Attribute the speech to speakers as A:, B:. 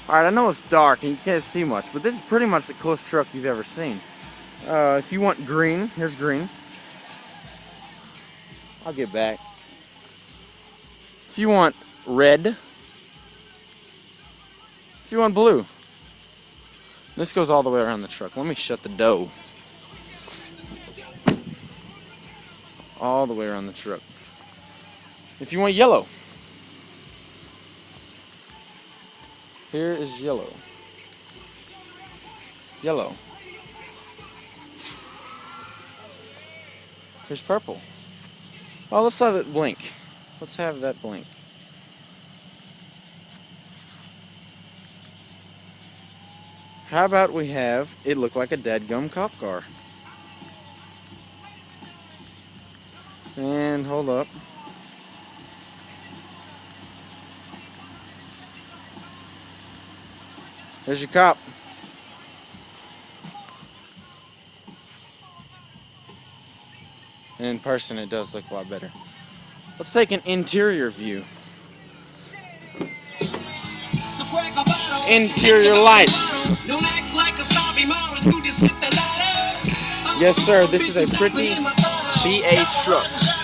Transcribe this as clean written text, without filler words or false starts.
A: Alright, I know it's dark and you can't see much, but this is pretty much the coolest truck you've ever seen. If you want green, here's green. I'll get back. If you want red. If you want blue. This goes all the way around the truck. Let me shut the door. All the way around the truck. If you want yellow. Here is yellow. Yellow. Here's purple. Oh, let's have it blink. Let's have that blink. How about we have it look like a dadgum cop car? And hold up. There's your cop. And in person it does look a lot better. Let's take an interior view. Interior lights. Yes sir, this is a pretty BA truck.